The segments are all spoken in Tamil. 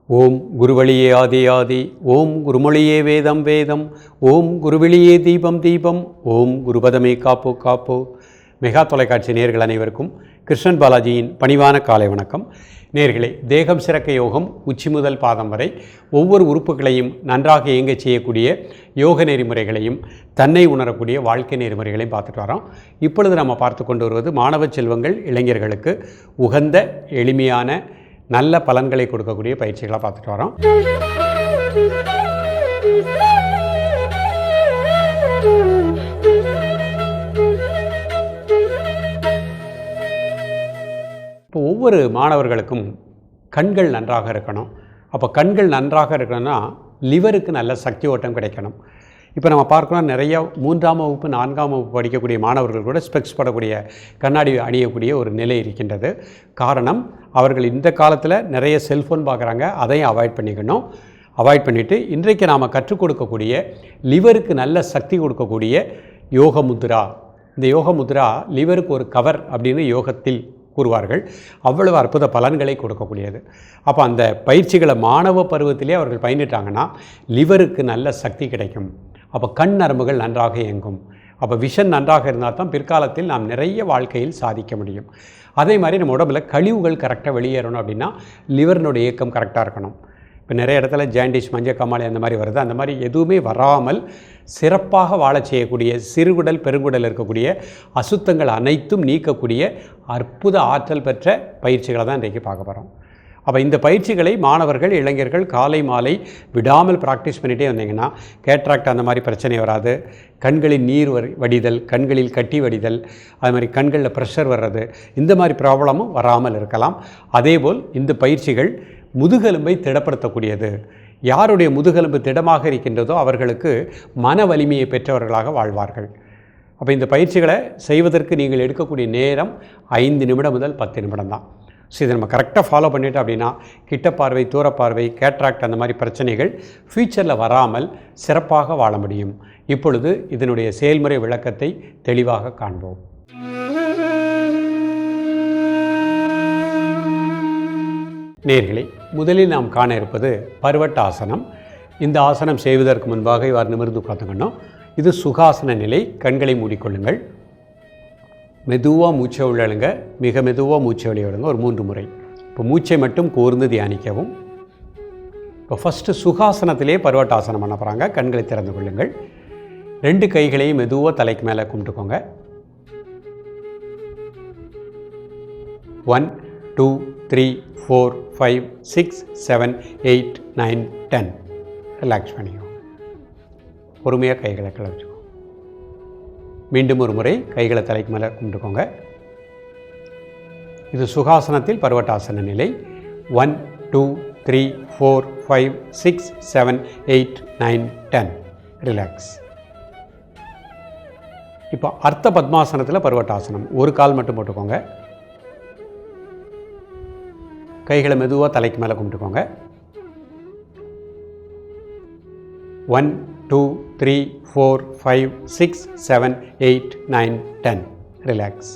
ஓம் குருவழியே ஆதி ஆதி, ஓம் குருமொழியே வேதம் வேதம், ஓம் குருவெளியே தீபம் தீபம், ஓம் குருபதமே காப்போ காப்போ. மெகா தொலைக்காட்சி நேர்கள் அனைவருக்கும் கிருஷ்ணன் பாலாஜியின் பணிவான காலை வணக்கம். நேர்களே, தேகம் சிறக்க யோகம் உச்சி முதல் பாதம் வரை ஒவ்வொரு உறுப்புகளையும் நன்றாக இயங்க செய்யக்கூடிய யோக நெறிமுறைகளையும் தன்னை உணரக்கூடிய வாழ்க்கை நெறிமுறைகளையும் பார்த்துட்டு வரோம். இப்பொழுது நம்ம பார்த்து கொண்டு வருவது மாணவ செல்வங்கள் இளைஞர்களுக்கு உகந்த எளிமையான நல்ல பலன்களை கொடுக்கக்கூடிய பயிற்சிகளாக பார்த்துட்டு வரோம். இப்போ ஒவ்வொரு மாணவர்களுக்கும் கண்கள் நன்றாக இருக்கணும். அப்போ கண்கள் நன்றாக இருக்கணும்னா லிவருக்கு நல்ல சக்தி ஓட்டம் கிடைக்கணும். இப்போ நம்ம பார்க்கணும், நிறைய 3ஆம் வகுப்பு 4ஆம் வகுப்பு படிக்கக்கூடிய மாணவர்கள் கூட ஸ்பெக்ஸ் படக்கூடிய கண்ணாடி அணியக்கூடிய ஒரு நிலை இருக்கின்றது. காரணம், அவர்கள் இந்த காலத்தில் நிறைய செல்ஃபோன் பார்க்குறாங்க. அதையும் அவாய்ட் பண்ணிவிட்டு இன்றைக்கு நாம் கற்றுக் கொடுக்கக்கூடிய லிவருக்கு நல்ல சக்தி கொடுக்கக்கூடிய யோக முத்ரா. இந்த யோக முத்ரா லிவருக்கு ஒரு கவர் அப்படின்னு யோகத்தில் கூறுவார்கள். அவ்வளவு அற்புத பலன்களை கொடுக்கக்கூடியது. அப்போ அந்த பயிற்சிகளை மாணவ பருவத்திலே அவர்கள் பயின்றுட்டாங்கன்னா லிவருக்கு நல்ல சக்தி கிடைக்கும். அப்போ கண் நரம்புகள் நன்றாக இயங்கும். அப்போ விஷன் நன்றாக இருந்தால் தான் பிற்காலத்தில் நாம் நிறைய வாழ்க்கையில் சாதிக்க முடியும். அதே மாதிரி நம்ம உடம்புல கழிவுகள் கரெக்டாக வெளியேறணும் அப்படின்னா லிவரினுடைய இயக்கம் கரெக்டாக இருக்கணும். இப்போ நிறைய இடத்துல ஜாண்டிஸ், மஞ்சக்காமாலை அந்த மாதிரி வருது. அந்த மாதிரி எதுவுமே வராமல் சிறப்பாக வாழ செய்யக்கூடிய சிறுகுடல் பெருங்குடல் இருக்கக்கூடிய அசுத்தங்கள் அனைத்தும் நீக்கக்கூடிய அற்புத ஆற்றல் பெற்ற பயிற்சிகளை தான் இன்றைக்கு பார்க்க போகிறோம். அப்போ இந்த பயிற்சிகளை மாணவர்கள் இளைஞர்கள் காலை மாலை விடாமல் ப்ராக்டிஸ் பண்ணிகிட்டே வந்தீங்கன்னா கேட்ராக்ட் அந்த மாதிரி பிரச்சனை வராது. கண்களில் நீர் வடிதல், கண்களில் கட்டி வடிதல், அது மாதிரி கண்களில் ப்ரெஷர் வர்றது, இந்த மாதிரி ப்ராப்ளமும் வராமல் இருக்கலாம். அதேபோல் இந்த பயிற்சிகள் முதுகெலும்பை திடப்படுத்தக்கூடியது. யாருடைய முதுகெலும்பு திடமாக இருக்கின்றதோ அவர்களுக்கு மன வலிமையை பெற்றவர்களாக வாழ்வார்கள். அப்போ இந்த பயிற்சிகளை செய்வதற்கு நீங்கள் எடுக்கக்கூடிய நேரம் 5 நிமிடம் முதல் 10 நிமிடம் தான். ஸோ இதை நம்ம கரெக்டாக ஃபாலோ பண்ணிட்டோம் அப்படின்னா கிட்ட பார்வை, தூரப்பார்வை, கேட்ராக்ட் அந்த மாதிரி பிரச்சனைகள் ஃப்யூச்சரில் வராமல் சிறப்பாக வாழ முடியும். இப்பொழுது இதனுடைய செயல்முறை விளக்கத்தை தெளிவாக காண்போம். நேர்களே, முதலில் நாம் காண இருப்பது பர்வட்ட ஆசனம். இந்த ஆசனம் செய்வதற்கு முன்பாக இவ்வாறு நிமிர்ந்து உட்கார்ந்துக்கணும். இது சுகாசன நிலை. கண்களை மூடிக்கொள்ளுங்கள். மெதுவாக மூச்சை உள்ளழுங்க, மிக மெதுவாக மூச்சை வெளியிடுங்க ஒரு 3 முறை. இப்போ மூச்சை மட்டும் கூர்ந்து தியானிக்கவும். இப்போ ஃபஸ்ட்டு சுகாசனத்திலே பர்வட்டாசனம் பண்ண போகிறாங்க. கண்களை திறந்து கொள்ளுங்கள். 2 கைகளையும் மெதுவாக தலைக்கு மேலே கும்பிட்டுக்கோங்க. 1 2 3 4 5 6 7 8 9 10. ரிலாக்ஸ் பண்ணிக்கோங்க. பொறுமையாக கைகளை கீழே வச்சுக்கோங்க. மீண்டும் ஒரு முறை கைகளை தலைக்கு மேலே கும்பிட்டுக்கோங்க. இது சுகாசனத்தில் பர்வட்டாசன நிலை. 1 2 3 4 5 6 7 8 9 10. ரிலாக்ஸ். இப்போ அர்த்த பத்மாசனத்தில் பர்வட்டாசனம். ஒரு கால் மட்டும் போட்டுக்கோங்க. கைகளை மெதுவாக தலைக்கு மேலே கும்பிட்டுக்கோங்க. 1 2 3 4 5 6 7 8 9 10. ரிலாக்ஸ்.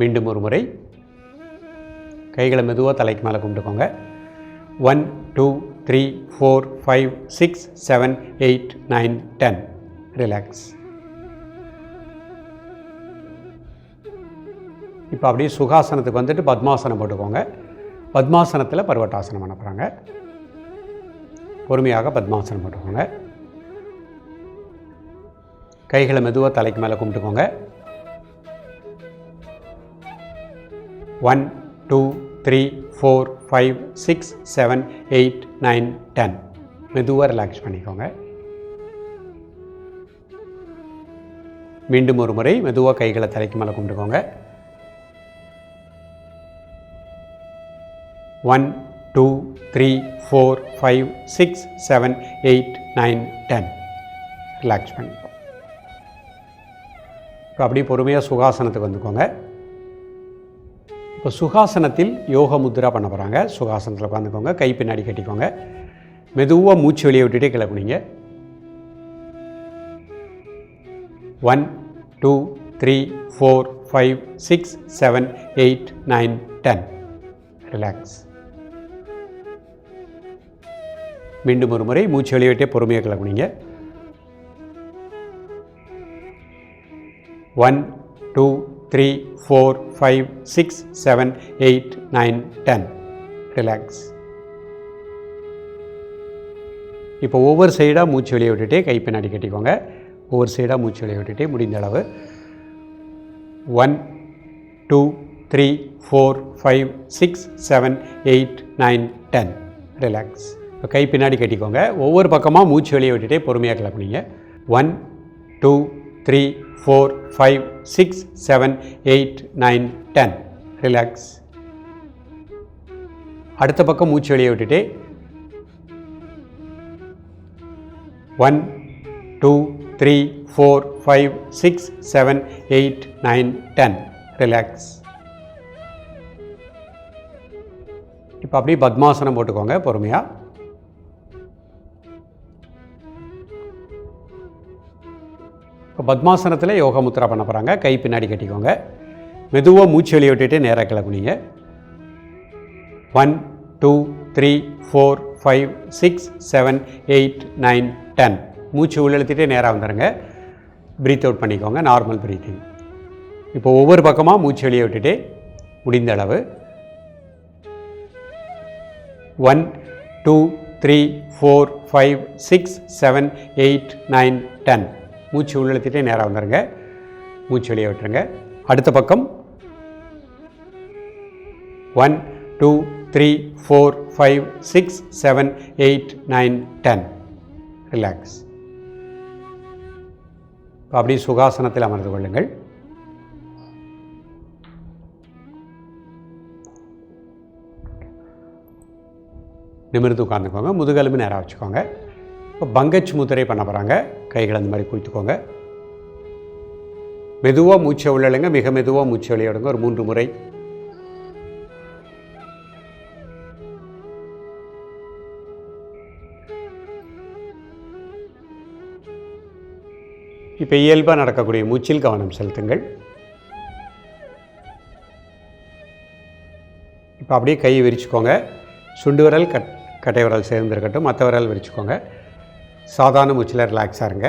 மீண்டும் ஒரு முறை கைகளை மெதுவாக தலைக்கு மேலே கும்பிட்டுக்கோங்க. 1 2 3 4 5 6 7 8 9 10. ரிலாக்ஸ். இப்போ அப்படியே சுகாசனத்துக்கு வந்துட்டு பத்மாசனம் போட்டுக்கோங்க. பத்மாசனத்தில் பர்வட்டாசனம் பண்ண போகிறாங்க. பொறுமையாக பத்மாசனம் போட்டுக்கோங்க. கைகளை மெதுவாக தலைக்கு மேலே கும்பிட்டுக்கோங்க. 1 2 3 4 5 6 7 8 9 10. மெதுவாக ரிலாக்ஸ் பண்ணிக்கோங்க. மீண்டும் ஒரு முறை மெதுவாக கைகளை தலைக்கு மேலே கும்பிட்டுக்கோங்க. 1 2 3 4 5 6 7 8 9 10. ரிலாக்ஸ் பண்ணிக்கோங்க. இப்போ அப்படியே பொறுமையாக சுகாசனத்துக்கு வந்துக்கோங்க. இப்போ சுகாசனத்தில் யோக முத்ரா பண்ண போகிறாங்க. சுகாசனத்தில் உட்காந்துக்கோங்க. கை பின்னாடி கட்டிக்கோங்க. மெதுவாக மூச்சு வெளியே விட்டுட்டே கிளப்புனீங்க. 1 2 3 4 5 6 7 8 9 10. ரிலாக்ஸ். மீண்டும் ஒரு முறை மூச்சு வெளியிட்டே பொறுமையாக கிளம்புனீங்க. 1 2 3 4 5 6 7 8 9 10 ரிலாக்ஸ். இப்போ ஒவ்வொரு சைடாக மூச்சு வெளியே விட்டுட்டே கை பின்னாடி கட்டிக்கோங்க. ஒவ்வொரு சைடாக மூச்சு வெளியே விட்டுட்டே முடிந்த அளவு 1 2 3 4 5 6 7 8 9 10 ரிலாக்ஸ். இப்போ கை பின்னாடி கட்டிக்கோங்க. ஒவ்வொரு பக்கமாக மூச்சு வெளியே விட்டுட்டே பொறுமையாக கிளம்புனீங்க. 1 2 3 4 5 6 7 8 9 10 ரிலாக்ஸ். அடுத்த பக்கம் மூச்சு வெளியே விட்டுட்டே 1 2 3 4 5 6 7 8 9 10 ரிலாக்ஸ். இப்போ அப்படியே பத்மாசனம் போட்டுக்கோங்க பொறுமையாக. இப்போ பத்மாசனத்தில் யோகா முத்ரா பண்ண போகிறாங்க. கை பின்னாடி கட்டிக்கோங்க. மெதுவாக மூச்சு வெளியே விட்டுட்டு நேராக கிளம்புனீங்க. 1 2 3 4 5 6 7 8 9 10 மூச்சு உள்ளெழுத்திட்டே நேராக வந்துடுங்க. ப்ரீத் அவுட் பண்ணிக்கோங்க. Normal breathing. இப்போ ஒவ்வொரு பக்கமாக மூச்சு வெளியே விட்டுட்டே முடிந்த அளவு 1 2 3 4 5 6 7 8 9 10 மூச்சு உள்ளெழுத்திட்டே நேராக வந்துடுங்க. மூச்சு வெளியே விட்டுருங்க. அடுத்த பக்கம் 1 2 3 4 5 6 7 8 9 10 ரிலாக்ஸ். அப்படியே சுகாசனத்தில் அமர்ந்து கொள்ளுங்கள். நிமிர்ந்து உட்காந்துக்கோங்க. முதுகெலும்பு நேராக வச்சுக்கோங்க. இப்போ பங்கச் முத்திரை பண்ண போகிறாங்க. கைகளை அந்த மாதிரி குளித்துக்கோங்க. மெதுவாக மூச்சை உள்ளழுங்க. மிக மெதுவாக மூச்சை வெளியிடுங்க. ஒரு 3 முறை. இப்போ இயல்பாக நடக்கக்கூடிய மூச்சில் கவனம் செலுத்துங்கள். இப்போ அப்படியே கையை விரிச்சுக்கோங்க. சுண்டு விரல் கட்டை விரல் சேர்ந்துருக்கட்டும். மற்ற விரல் விரிச்சுக்கோங்க. சாதாரண மூச்சில் ரிலாக்ஸாக இருங்க.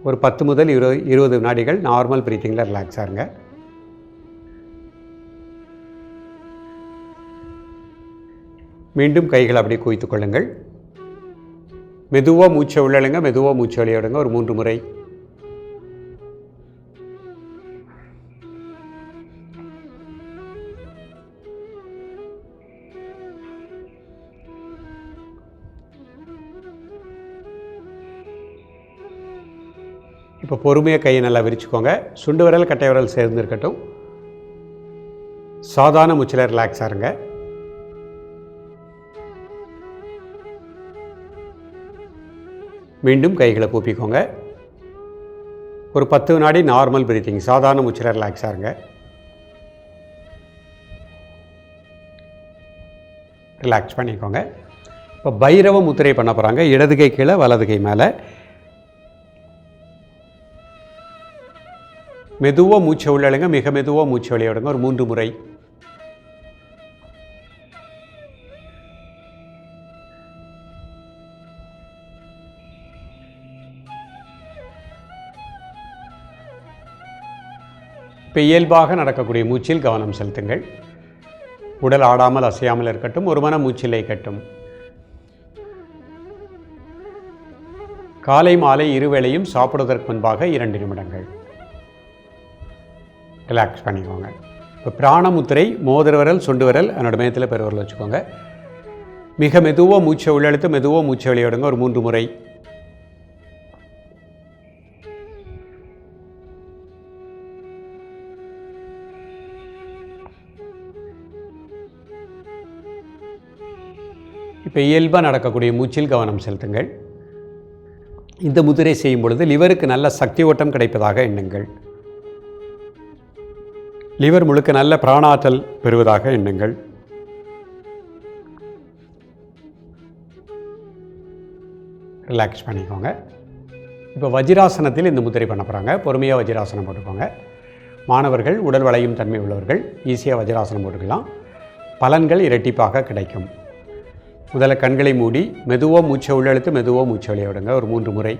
ஒரு 10 முதல் 20 வினாடிகள் நார்மல் ப்ரீத்திங்கில் ரிலாக்ஸாக இருங்க. மீண்டும் கைகளை அப்படியே குவித்து கொள்ளுங்கள். மெதுவாக மூச்சை உள்ளழுங்க. மெதுவாக மூச்சை வெளியிடுங்க. ஒரு 3 முறை. இப்போ பொறுமையாக கையை நல்லா விரிச்சுக்கோங்க. சுண்டு விரல் கட்டை விரல் சேர்ந்து இருக்கட்டும். சாதாரண மூச்சில் ரிலாக்ஸாக இருங்க. மீண்டும் கைகளை கூப்பிக்கோங்க. ஒரு 10 வினாடி நார்மல் பிரீத்திங். சாதாரண மூச்சில் ரிலாக்ஸாக இருங்க. ரிலாக்ஸ் பண்ணிக்கோங்க. இப்போ பைரவ முத்திரை பண்ண போகிறாங்க. இடது கை கீழே வலது கை மேலே. மெதுவாக மூச்சை உள்ளழுங்க. மிக மெதுவாக மூச்சை வெளியிடுங்க. ஒரு 3 முறை. இப்போ இயல்பாக நடக்கக்கூடிய மூச்சில் கவனம் செலுத்துங்கள். உடல் ஆடாமல் அசையாமல் இருக்கட்டும். ஒரு மன மூச்சில் இருக்கட்டும். காலை மாலை இருவேளையும் சாப்பிடுவதற்கு முன்பாக 2 நிமிடங்கள் ரிலாக்ஸ் பண்ணிக்கோங்க. இப்போ பிராணமுத்திரை மோதிர விரல் சுண்டு விரல் என்னோட மையத்தில் பெருவரல் வச்சுக்கோங்க. மிக மெதுவாக மூச்சை உள்ளெழுத்து மெதுவாக மூச்சை வெளியிடுங்க. ஒரு 3 முறை. இப்போ இயல்பாக நடக்கக்கூடிய மூச்சில் கவனம் செலுத்துங்கள். இந்த முதிரை செய்யும் பொழுது லிவருக்கு நல்ல சக்தி ஓட்டம் கிடைப்பதாக எண்ணுங்கள். லிவர் முழுக்க நல்ல பிராணாற்றல் பெறுவதாக எண்ணுங்கள். ரிலாக்ஸ் பண்ணிக்கோங்க. இப்போ வஜ்ராசனத்தில் இந்த முதிரை பண்ண போகிறாங்க. பொறுமையாக வஜ்ராசனம் போட்டுக்கோங்க. மாணவர்கள் உடல் வளையும் தன்மை உள்ளவர்கள் ஈஸியாக வஜ்ராசனம் போட்டுக்கலாம். பலன்கள் இரட்டிப்பாக கிடைக்கும். முதல்ல கண்களை மூடி மெதுவாக மூச்சை உள்ளெழுத்து மெதுவாக மூச்சை வெளியே விடுங்க ஒரு 3 முறை.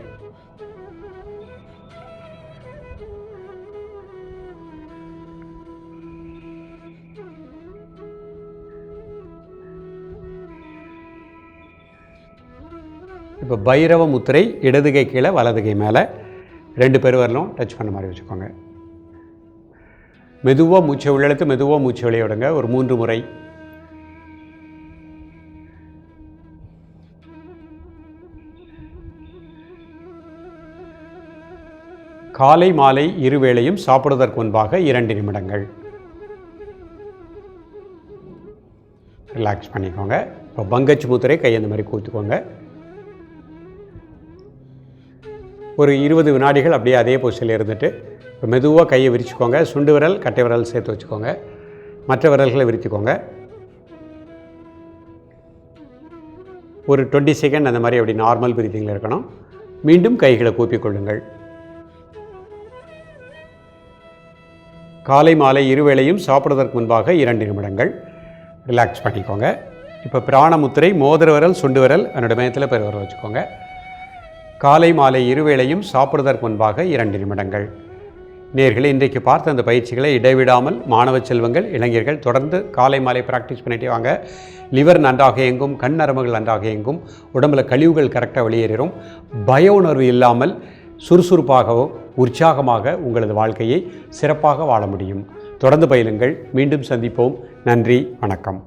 இப்போ பைரவ முத்திரை இடது கை கீழே வலது கை மேலே 2 பெருவிரலும் டச் பண்ண மாதிரி வச்சுக்கோங்க. மெதுவாக மூச்சை உள்ளெழுத்து மெதுவாக மூச்சை வெளியே விடுங்க ஒரு 3 முறை. காலை மாலை இருவேளையும் சாப்பிடுவதற்கு முன்பாக 2 நிமிடங்கள். ரிலாக்ஸ் பண்ணிக்கோங்க. இப்போ பங்கச்சு முத்திரை கை அந்த மாதிரி கூத்துக்கோங்க. ஒரு 20 வினாடிகள் அப்படியே அதே பொசிஷனில் இருந்துட்டு இப்போ மெதுவாக கையை விரிச்சுக்கோங்க. சுண்டு விரல் கட்டை விரல் சேர்த்து வச்சுக்கோங்க. மற்ற விரல்களை விரித்துக்கோங்க. ஒரு 20 செகண்ட் அந்த மாதிரி அப்படி நார்மல் பிரீத்திங்கில் இருக்கணும். மீண்டும் கைகளை கூப்பிக்கொள்ளுங்கள். காலை மாலை இருவேளையும் சாப்பிடுவதற்கு முன்பாக 2 நிமிடங்கள். ரிலாக்ஸ் பண்ணிக்கோங்க. இப்போ பிராணமுத்திரை மோதிர விரல் சுண்டு விரல் என்னோட மையத்தில் பெருவிரல் வச்சுக்கோங்க. காலை மாலை இருவேளையும் சாப்பிடுவதற்கு முன்பாக 2 நிமிடங்கள். நேயர்களே, இன்றைக்கு பார்த்த அந்த பயிற்சிகளை இடைவிடாமல் மாணவ செல்வங்கள் இளைஞர்கள் தொடர்ந்து காலை மாலை ப்ராக்டிஸ் பண்ணிட்டே வாங்க. லிவர் நன்றாக இயங்கும், கண் நரம்புகள் நன்றாக இயங்கும், உடம்புல கழிவுகள் கரெக்டாக வெளியேறும். பய உணர்வு இல்லாமல் சுறுசுறுப்பாகவும் உற்சாகமாக உங்களது வாழ்க்கையை சிறப்பாக வாழ முடியும். தொடர்ந்து பயிலுங்கள். மீண்டும் சந்திப்போம். நன்றி, வணக்கம்.